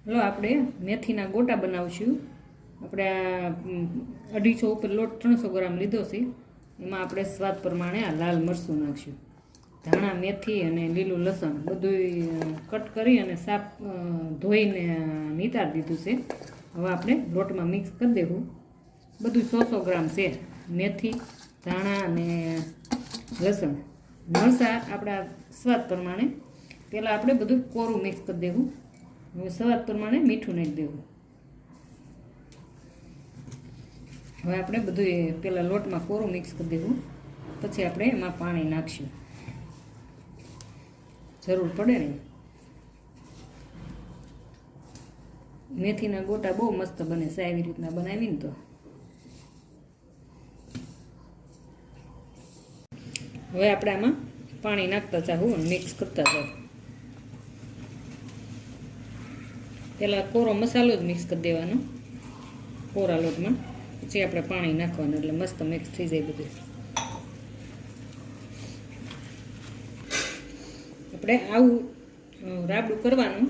Hello આપણે મેથીના ગોટા બનાવશું। આપણે 250 ઉપર લોટ 300 ગ્રામ લીધો છે। એમાં આપણે સ્વાદ પ્રમાણે આ લાલ મરચું નાખશું, ધાણા, મેથી અને લીલું લસણ બધું કટ કરી અને સાફ ધોઈને નીતાર દીધું છે। હવે આપણે લોટમાં મિક્સ કરી દેવું। બધું 100 ગ્રામ છે, મેથી, ધાણા અને લસણ। મરચાં આપણા સ્વાદ પ્રમાણે પહેલાં આપણે બધું કોરું મિક્સ કરી દેવું। હવે સ્વાદ પ્રમાણે મીઠું નાખી દેવું। હવે આપણે બધું પહેલાં લોટમાં કોરું મિક્સ કરી દેવું, પછી આપણે એમાં પાણી નાખશું, જરૂર પડે ને। મેથીના ગોટા બહુ મસ્ત બને છે આવી રીતના બનાવીને તો। હવે આપણે આમાં પાણી નાખતા જાવું અને મિક્સ કરતા જાવ। પહેલાં કોરો મસાલો જ મિક્સ કરી દેવાનો કોરા લોટમાં, પછી આપણે પાણી નાખવાનું એટલે મસ્ત મિક્સ થઈ જાય બધું। આપણે આવું રાબડું કરવાનું,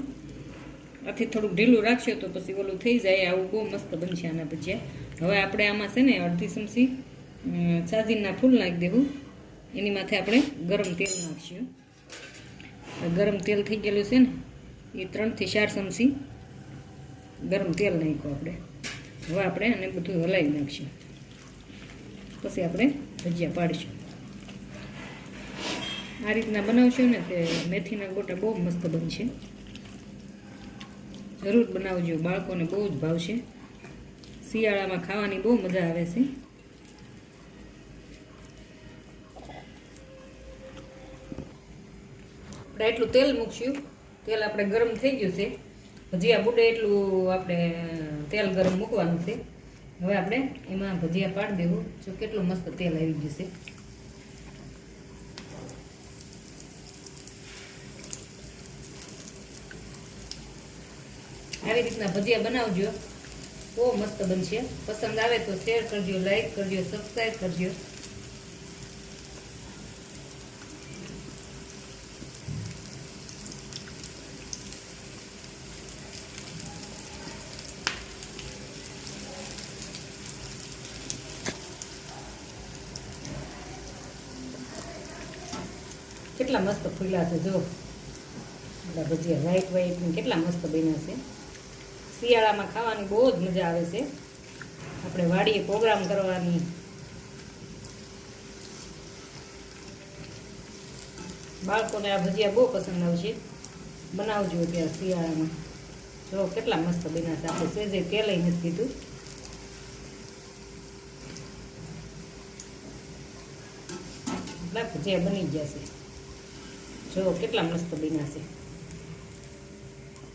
આથી થોડુંક ઢીલું રાખશો તો પછી ઓલું થઈ જાય। આવું બહુ મસ્ત બનશે આના ભજીયા। હવે આપણે આમાં છે ને અડધી ચમચી સાજીના ફૂલ નાખી દેવું, એની માથે આપણે ગરમ તેલ નાખશું। ગરમ તેલ થઈ ગયેલું છે ને એ 3 થી 4 ચમચી ગરમ તેલ નાખ્યું આપણે। હવે આપણે આને બધું હલાવી નાખશું, પછી આપણે ભજીયા પાડીશું। આ રીતના બનાવશો ને તે મેથીના ગોટા બહુ મસ્ત બનશે, જરૂર બનાવજો, બાળકોને બહુ જ ભાવશે। શિયાળામાં ખાવાની બહુ મજા આવે છે। આપણે એટલું તેલ મૂકશું, તેલ આપણે ગરમ થઈ ગયું છે, ભજીયા બુડે એટલું આપણે તેલ ગરમ મૂકવાનું છે। હવે આપણે એમાં ભજીયા પાડી દેવું। જો કેટલું મસ્ત તેલ આવી ગયું છે। આવી રીતના ભજીયા બનાવજો, બહુ મસ્ત બનશે। પસંદ આવે તો શેર કરજો, લાઈક કરજો, સબસ્ક્રાઈબ કરજો। કેટલા મસ્ત ફૂલ્યા છે, જો આપણા ભજીયા વ્હાઈટ વ્હાઈટ ને કેટલા મસ્ત બન્યા છે। શિયાળામાં ખાવાની બહુ જ મજા આવે છે। આપણે વાડીએ પ્રોગ્રામ કરવાની, બાળકોને આ ભજીયા બહુ પસંદ આવશે। બનાવજો અત્યારે શિયાળામાં। જો કેટલા મસ્ત બન્યા છે, આપણે સેજે તેલય નથી દીધું। ભજીયા બની ગયા છે, જો કેટલા મસ્ત બન્યા છે।